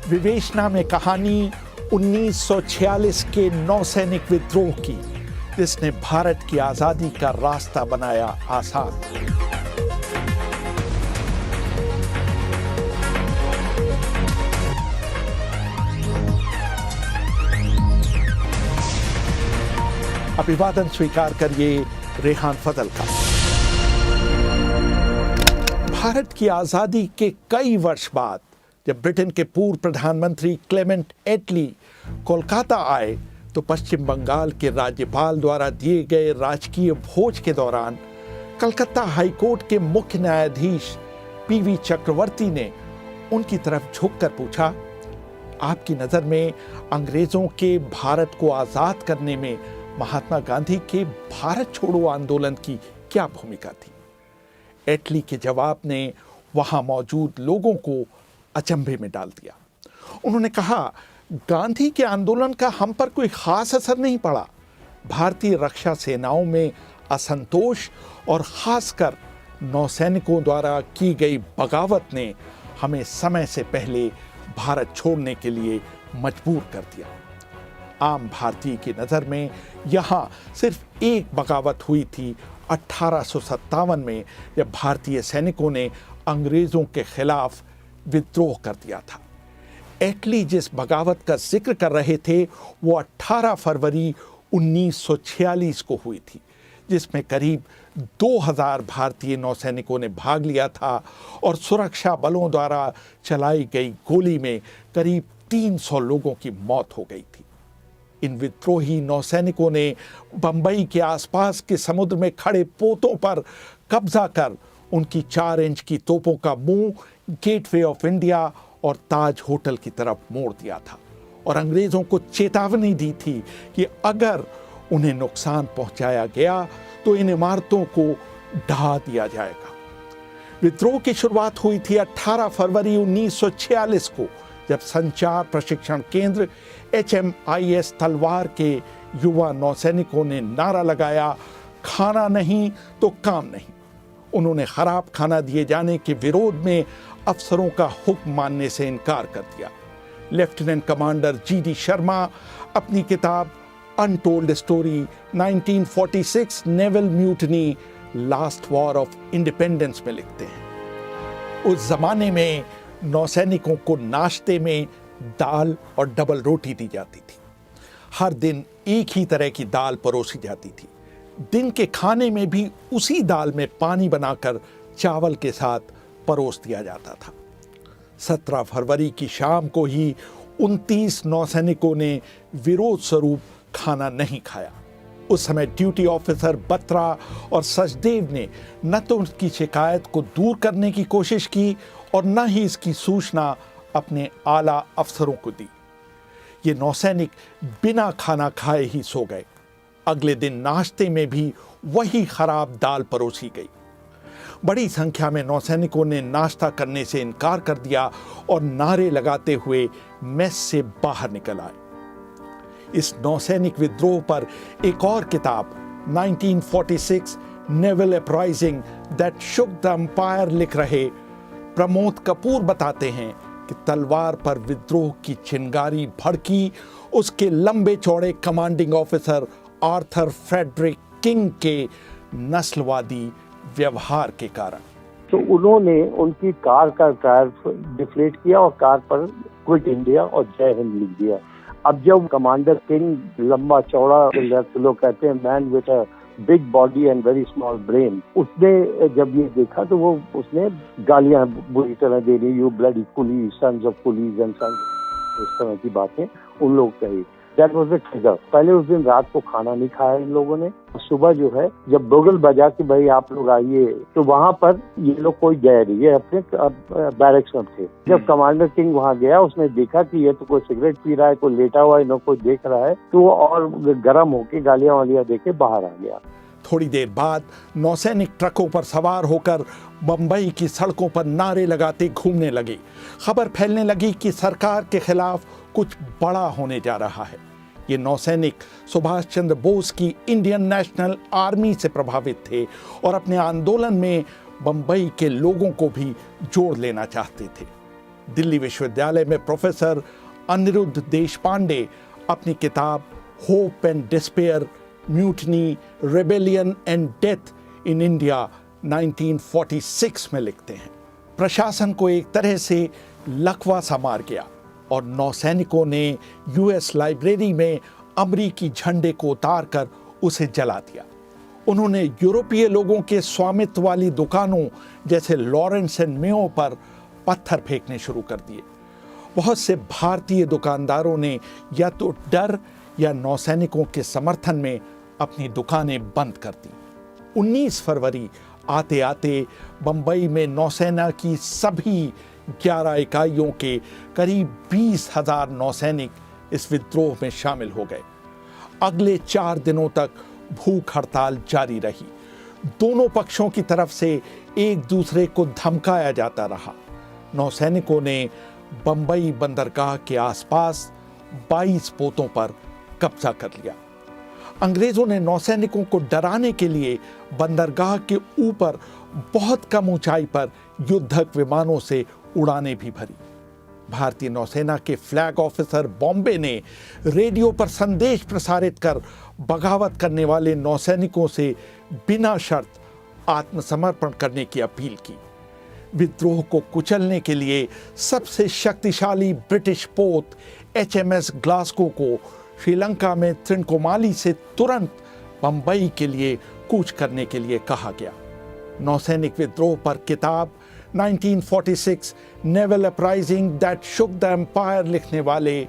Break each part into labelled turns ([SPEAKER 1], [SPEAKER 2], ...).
[SPEAKER 1] विवेचना में कहानी 1946 के नौसैनिक विद्रोह की, जिसने भारत की आजादी का रास्ता बनाया आसान। अभिवादन स्वीकार करिए रेहान फजल का। भारत की आजादी के कई वर्ष बाद जब ब्रिटेन के पूर्व प्रधानमंत्री क्लेमेंट एटली कोलकाता आए तो पश्चिम बंगाल के राज्यपाल द्वारा दिए गए राजकीय भोज के दौरान कलकत्ता हाईकोर्ट के मुख्य न्यायाधीश पीवी चक्रवर्ती ने उनकी तरफ झुककर पूछा, आपकी नजर में अंग्रेजों के भारत को आजाद करने में महात्मा गांधी के भारत छोड़ो आंदोलन की क्या भूमिका थी? एटली के जवाब ने वहां मौजूद लोगों को अचंभे में डाल दिया। उन्होंने कहा, गांधी के आंदोलन का हम पर कोई खास असर नहीं पड़ा। भारतीय रक्षा सेनाओं में असंतोष और खासकर नौसैनिकों द्वारा की गई बगावत ने हमें समय से पहले भारत छोड़ने के लिए मजबूर कर दिया। आम भारतीय की नज़र में यहाँ सिर्फ एक बगावत हुई थी 1857 में, जब भारतीय सैनिकों ने अंग्रेज़ों के खिलाफ विद्रोह कर दिया था। एटली जिस बगावत का जिक्र कर रहे थे वो 18 फरवरी 1946 को हुई थी, जिसमें करीब 2000 भारतीय नौसैनिकों ने भाग लिया था और सुरक्षा बलों द्वारा चलाई गई गोली में करीब 300 लोगों की मौत हो गई थी। इन विद्रोही नौसैनिकों ने बंबई के आसपास के समुद्र में खड़े पोतों पर कब्जा कर उनकी 4 इंच की तोपों का मुंह गेटवे ऑफ इंडिया और ताज होटल की तरफ मोड़ दिया था और अंग्रेजों को चेतावनी दी थी कि अगर उन्हें नुकसान पहुंचाया गया तो इन इमारतों को ढहा दिया जाएगा। विद्रोह की शुरुआत हुई थी 18 फरवरी 1946 को, जब संचार प्रशिक्षण केंद्र HMIS तलवार के युवा नौसैनिकों ने नारा लगाया, खाना नहीं तो काम नहीं। उन्होंने खराब खाना दिए जाने के विरोध में अफसरों का हुक्म मानने से इनकार कर दिया। लेफ्टिनेंट कमांडर GD शर्मा अपनी किताब untold story 1946 naval mutiny last war of independence में लिखते हैं, उस जमाने में नौसैनिकों को नाश्ते में दाल और डबल रोटी दी जाती थी। हर दिन एक ही तरह की दाल परोसी जाती थी। दिन के खाने में भी उसी दाल में पानी बनाकर चावल के साथ परोस दिया जाता था। 17 फरवरी की शाम को ही 29 नौसैनिकों ने विरोध स्वरूप खाना नहीं खाया। उस समय ड्यूटी ऑफिसर बत्रा और सचदेव ने न तो उनकी शिकायत को दूर करने की कोशिश की और न ही इसकी सूचना अपने आला अफसरों को दी। ये नौसैनिक बिना खाना खाए ही सो गए। अगले दिन नाश्ते में भी वही खराब दाल परोसी गई। बड़ी संख्या में नौसैनिकों ने नाश्ता करने से इनकार कर दिया और नारे लगाते हुए मेस से बाहर निकल आए। इस नौसैनिक विद्रोह पर एक और किताब 1946 naval uprising that shook the empire लिख रहे प्रमोद कपूर बताते हैं कि तलवार पर विद्रोह की चिंगारी भड़की उसके लंबे चौड़े commanding officer Arthur Frederick King के नस्लवादी व्यवहार के कारण।
[SPEAKER 2] तो उन्होंने उनकी कार का टायर डिफ्लेट किया और कार पर क्विट इंडिया और जय हिंद लिख दिया। अब जब कमांडर किंग लंबा चौड़ा, लोग कहते हैं man with a big body and very small brain, उसने जब ये देखा तो वो उसने गालियां बुरी तरह दे दी, you bloody coolie, sons of coolies and sons, इस तरह की बातें उन लोग कही। That was the trigger. पहले उस दिन रात को खाना नहीं खाया इन लोगों ने। सुबह जो है जब बोगल बजा कि भाई आप लोग आइए, तो वहां पर ये लोग कोई गए नहीं, ये अपने बैरक्स में थे। जब कमांडर किंग वहां गया, उसने देखा कि ये तो कोई सिगरेट पी रहा है, कोई लेटा हुआ है, न कोई देख रहा है, तो वो और गर्म होके गालियां वालियां देके बाहर आ गया।
[SPEAKER 1] थोड़ी देर बाद नौसैनिक ट्रकों पर सवार होकर बंबई की सड़कों पर नारे लगाते घूमने लगे। खबर फैलने लगी कि सरकार के खिलाफ कुछ बड़ा होने जा रहा है। ये नौसैनिक सुभाष चंद्र बोस की इंडियन नेशनल आर्मी से प्रभावित थे और अपने आंदोलन में बंबई के लोगों को भी जोड़ लेना चाहते थे। दिल्ली विश्वविद्यालय में प्रोफेसर अनिरुद्ध देशपांडे अपनी किताब hope and despair, mutiny, rebellion and death in India 1946 में लिखते हैं, प्रशासन को एक तरह से लकवा सा मार गया और नौसैनिकों ने यूएस लाइब्रेरी में अमरीकी झंडे को उतारकर उसे जला दिया। उन्होंने यूरोपीय लोगों के स्वामित्व वाली दुकानों जैसे लॉरेंस एंड मेयो पर पत्थर फेंकने शुरू कर दिए। बहुत से भारतीय दुकानदारों ने या तो डर या नौसैनिकों के समर्थन में अपनी दुकानें बंद कर दी। 19 फरवरी आते आते बंबई में नौसेना की सभी 11 इकाइयों के करीब 20,000 नौसैनिक इस विद्रोह में शामिल हो गए। अगले 4 दिनों तक भूख हड़ताल जारी रही। दोनों पक्षों की तरफ से एक दूसरे को धमकाया जाता रहा। नौसैनिकों ने बंबई बंदरगाह के आसपास 22 पोतों पर कब्जा कर लिया। अंग्रेजों ने नौसैनिकों को डराने के लिए बंदरगाह के ऊपर बहुत कम ऊंचाई पर युद्धक विमानों से उड़ानें भी भरी। भारतीय नौसेना के फ्लैग ऑफिसर बॉम्बे ने रेडियो पर संदेश प्रसारित कर बगावत करने वाले नौसैनिकों से बिना शर्त आत्मसमर्पण करने की अपील की। विद्रोह को कुचलने के लिए सबसे शक्तिशाली ब्रिटिश पोत HMS ग्लास्गो को श्रीलंका में त्रिनकोमाली से तुरंत बंबई के लिए कूच करने के लिए कहा गया। नौसैनिक विद्रोह पर किताब 1946 naval uprising that shook the empire लिखने वाले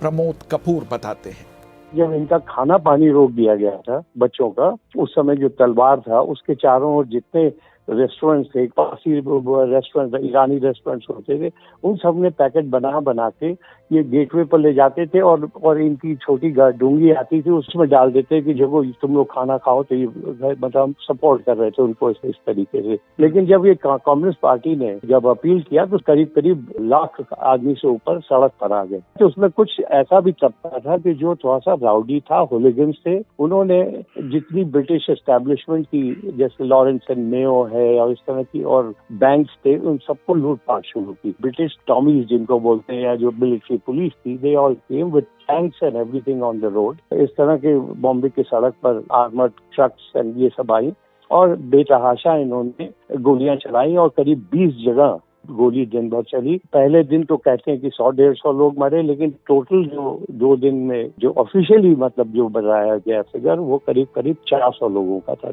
[SPEAKER 1] प्रमोद कपूर बताते हैं,
[SPEAKER 2] जब इनका खाना पानी रोक दिया गया था बच्चों का, उस समय जो तलवार था उसके चारों ओर जितने रेस्टोरेंट्स थे, पारसी रेस्टोरेंट, ईरानी रेस्टोरेंट्स होते थे, उन सब ने पैकेट बना बना के ये गेटवे पर ले जाते थे और इनकी छोटी डूंगी आती थी, उसमें डाल देते कि जब तुम लोग खाना खाओ। तो ये मतलब सपोर्ट कर रहे थे उनको इस तरीके से। लेकिन जब ये कम्युनिस्ट पार्टी ने जब अपील किया तो करीब करीब लाख आदमी से ऊपर सड़क पर आ गए। तो उसमें कुछ ऐसा भी तबका था कि जो थोड़ा सा राउडी था, होलिगन्स थे। उन्होंने जितनी ब्रिटिश एस्टेब्लिशमेंट की, जैसे लॉरेंस एंड मेयो है और इस तरह की और बैंक्स थे, उन सबको लूटपाट शुरू की। ब्रिटिश टॉमीज जिनको बोलते हैं या जो मिलिट्री पुलिस थी, they all came with tanks and everything on the road. इस तरह के बॉम्बे की सड़क पर आर्मर्ड ट्रक्स एंड ये सब आई और बेतहाशा इन्होंने गोलियां चलाई और करीब 20 जगह गोली दिन भर चली। पहले दिन तो कहते हैं कि 100-150 लोग मरे, लेकिन टोटल जो 2 दिन में जो ऑफिशियली मतलब जो बताया गया फिगर वो करीब करीब 400 लोगों का था।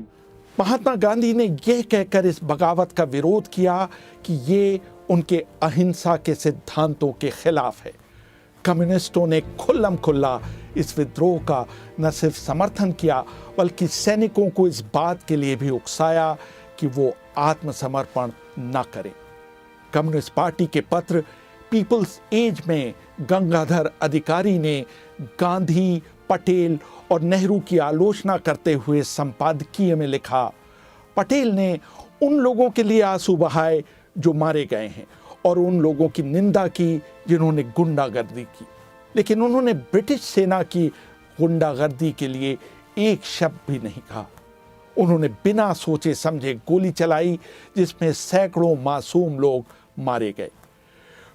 [SPEAKER 1] महात्मा गांधी ने यह कहकर इस बगावत का विरोध किया कि ये उनके अहिंसा के सिद्धांतों के खिलाफ है। कम्युनिस्टों ने खुल्लम खुल्ला इस विद्रोह का न सिर्फ समर्थन किया बल्कि सैनिकों को इस बात के लिए भी उकसाया कि वो आत्मसमर्पण न करें। कम्युनिस्ट पार्टी के पत्र पीपल्स एज में गंगाधर अधिकारी ने गांधी, पटेल और नेहरू की आलोचना करते हुए संपादकीय में लिखा, पटेल ने उन लोगों के लिए आंसू बहाए जो मारे गए हैं और उन लोगों की निंदा की जिन्होंने गुंडागर्दी की, लेकिन उन्होंने ब्रिटिश सेना की गुंडागर्दी के लिए एक शब्द भी नहीं कहा। उन्होंने बिना सोचे समझे गोली चलाई जिसमें सैकड़ों मासूम लोग मारे गए।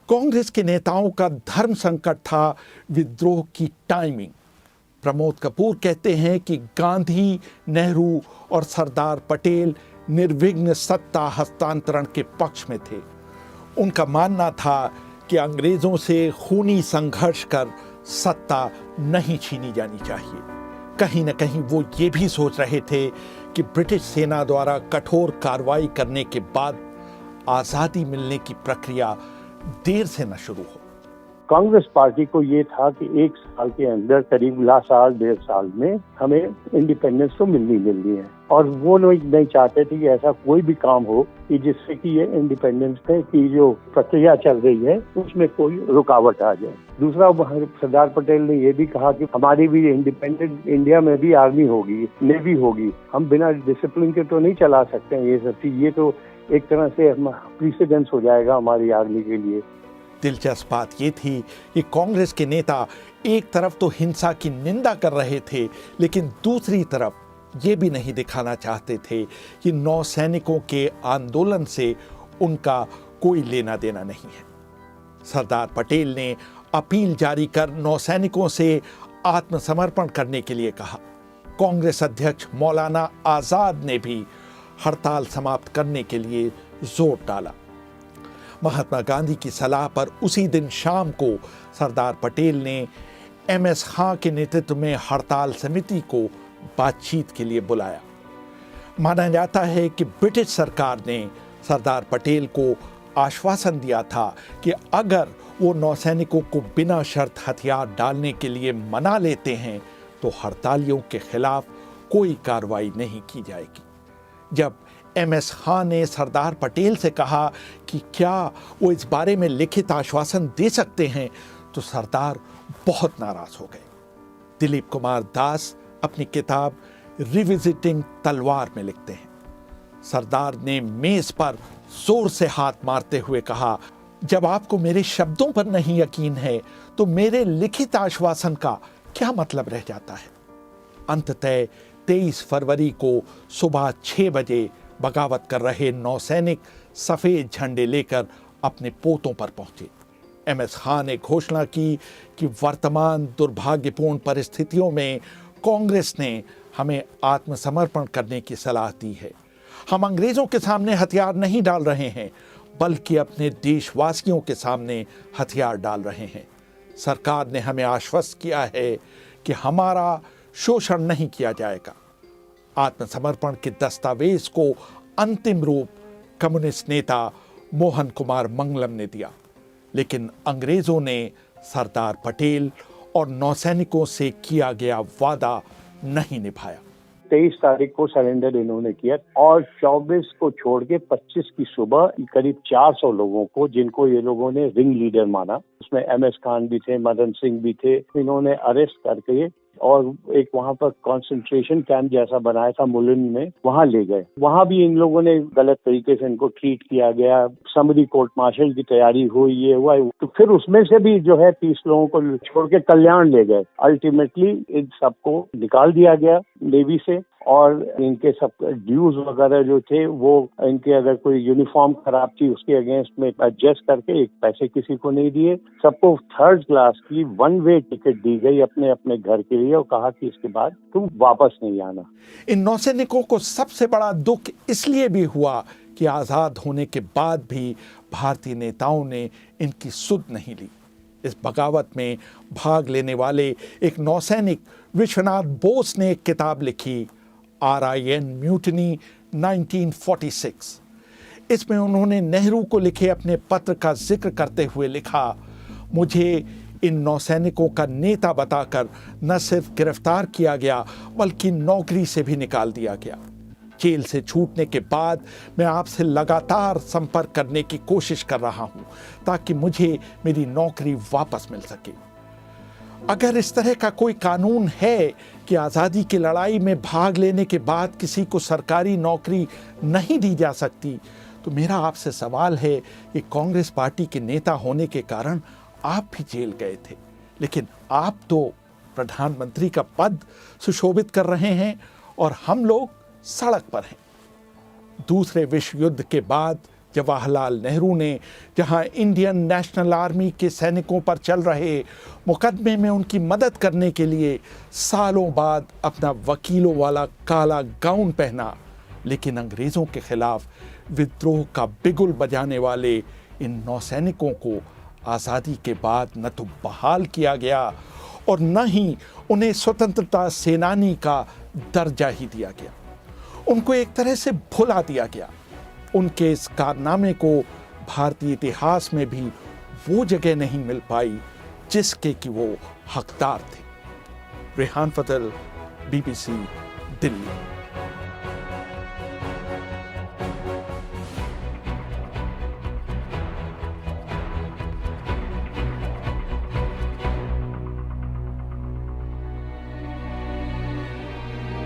[SPEAKER 1] कांग्रेस के नेताओं का धर्म संकट था विद्रोह की टाइमिंग। प्रमोद कपूर कहते हैं कि गांधी, नेहरू और सरदार पटेल निर्विघ्न सत्ता हस्तांतरण के पक्ष में थे। उनका मानना था कि अंग्रेजों से खूनी संघर्ष कर सत्ता नहीं छीनी जानी चाहिए। कहीं न कहीं वो ये भी सोच रहे थे कि ब्रिटिश सेना द्वारा कठोर कार्रवाई करने के बाद आज़ादी मिलने की प्रक्रिया देर से न शुरू हो।
[SPEAKER 2] कांग्रेस पार्टी को ये था कि 1 साल के अंदर, करीब साल 1.5 साल में हमें इंडिपेंडेंस तो मिलनी है, और वो लोग नहीं चाहते थे कि ऐसा कोई भी काम हो कि जिससे कि ये इंडिपेंडेंस की जो प्रक्रिया चल रही है उसमें कोई रुकावट आ जाए। दूसरा, सरदार पटेल ने ये भी कहा कि हमारी भी इंडिपेंडेंट इंडिया में भी आर्मी होगी, नेवी होगी, हम बिना डिसिप्लिन के तो नहीं चला सकते हैं ये सब चीज। ये तो एक तरह से प्रीसिडेंस हो जाएगा हमारी आर्मी के लिए।
[SPEAKER 1] दिलचस्प बात ये थी कि कांग्रेस के नेता एक तरफ तो हिंसा की निंदा कर रहे थे, लेकिन दूसरी तरफ ये भी नहीं दिखाना चाहते थे कि नौसैनिकों के आंदोलन से उनका कोई लेना देना नहीं है। सरदार पटेल ने अपील जारी कर नौसैनिकों से आत्मसमर्पण करने के लिए कहा। कांग्रेस अध्यक्ष मौलाना आजाद ने भी हड़ताल समाप्त करने के लिए जोर डाला। महात्मा गांधी की सलाह पर उसी दिन शाम को सरदार पटेल ने MS खां के नेतृत्व में हड़ताल समिति को बातचीत के लिए बुलाया। माना जाता है कि ब्रिटिश सरकार ने सरदार पटेल को आश्वासन दिया था कि अगर वो नौसैनिकों को बिना शर्त हथियार डालने के लिए मना लेते हैं तो हड़तालियों के खिलाफ कोई कार्रवाई नहीं की जाएगी। जब MS खां ने सरदार पटेल से कहा कि क्या वो इस बारे में लिखित आश्वासन दे सकते हैं तो सरदार बहुत नाराज हो गए। दिलीप कुमार दास अपनी किताब रिविजिटिंग तलवार में लिखते हैं, सरदार ने मेज पर जोर से हाथ मारते हुए कहा, जब आपको मेरे शब्दों पर नहीं यकीन है तो मेरे लिखित आश्वासन का क्या मतलब रह जाता है। अंततः 23 फरवरी को सुबह 6 बजे बगावत कर रहे नौसैनिक सफेद झंडे लेकर अपने पोतों पर पहुंचे। MS खां ने घोषणा की कि वर्तमान दुर्भाग्यपूर्ण परिस्थितियों में कांग्रेस ने हमें आत्मसमर्पण करने की सलाह दी है। हम अंग्रेजों के सामने हथियार नहीं डाल रहे हैं बल्कि अपने देशवासियों के सामने हथियार डाल रहे हैं। सरकार ने हमें आश्वस्त किया है कि हमारा शोषण नहीं किया जाएगा। आत्मसमर्पण के दस्तावेज को अंतिम रूप कम्युनिस्ट नेता मोहन कुमार मंगलम ने दिया, लेकिन अंग्रेजों ने सरदार पटेल और नौसैनिकों से किया गया वादा नहीं निभाया।
[SPEAKER 2] 23 तारीख को सरेंडर इन्होंने किया और 24 को छोड़ के 25 की सुबह करीब 400 लोगों को, जिनको ये लोगों ने रिंग लीडर माना, उसमें MS खान भी थे, मदन सिंह भी थे, इन्होंने अरेस्ट करके और एक वहाँ पर कंसंट्रेशन कैंप जैसा बनाया था मुलिन में, वहाँ ले गए। वहाँ भी इन लोगों ने गलत तरीके से इनको ट्रीट किया गया। समरी कोर्ट मार्शल की तैयारी हुई, ये हुआ, तो फिर उसमें से भी जो है 30 लोगों को छोड़ के कल्याण ले गए। अल्टीमेटली इन सबको निकाल दिया गया नेवी से और इनके सब ड्यूज वगैरह जो थे वो इनके, अगर कोई यूनिफॉर्म खराब थी उसके अगेंस्ट में एडजस्ट करके एक पैसे किसी को नहीं दिए। सबको 3rd क्लास की 1 वे टिकट दी गई अपने अपने घर के लिए और कहा कि इसके बाद तुम वापस नहीं आना।
[SPEAKER 1] इन नौसैनिकों को सबसे बड़ा दुख इसलिए भी हुआ कि आज़ाद होने के बाद भी भारतीय नेताओं ने इनकी सुध नहीं ली। इस बगावत में भाग लेने वाले एक नौसैनिक विश्वनाथ बोस ने एक किताब लिखी, RIN म्यूटिनी 1946। इसमें उन्होंने नेहरू को लिखे अपने पत्र का जिक्र करते हुए लिखा, मुझे इन नौसैनिकों का नेता बताकर न सिर्फ गिरफ्तार किया गया बल्कि नौकरी से भी निकाल दिया गया। जेल से छूटने के बाद मैं आपसे लगातार संपर्क करने की कोशिश कर रहा हूं ताकि मुझे मेरी नौकरी वापस मिल सके। अगर इस तरह का कोई कानून है कि आज़ादी की लड़ाई में भाग लेने के बाद किसी को सरकारी नौकरी नहीं दी जा सकती, तो मेरा आपसे सवाल है कि कांग्रेस पार्टी के नेता होने के कारण आप भी जेल गए थे, लेकिन आप तो प्रधानमंत्री का पद सुशोभित कर रहे हैं और हम लोग सड़क पर हैं। दूसरे विश्व युद्ध के बाद जवाहरलाल नेहरू ने जहां इंडियन नेशनल आर्मी के सैनिकों पर चल रहे मुकदमे में उनकी मदद करने के लिए सालों बाद अपना वकीलों वाला काला गाउन पहना, लेकिन अंग्रेज़ों के खिलाफ विद्रोह का बिगुल बजाने वाले इन नौसैनिकों को आज़ादी के बाद न तो बहाल किया गया और न ही उन्हें स्वतंत्रता सेनानी का दर्जा ही दिया गया। उनको एक तरह से भुला दिया गया। उनके इस कारनामे को भारतीय इतिहास में भी वो जगह नहीं मिल पाई जिसके कि वो हकदार थे। रेहान फजल, BBC, दिल्ली।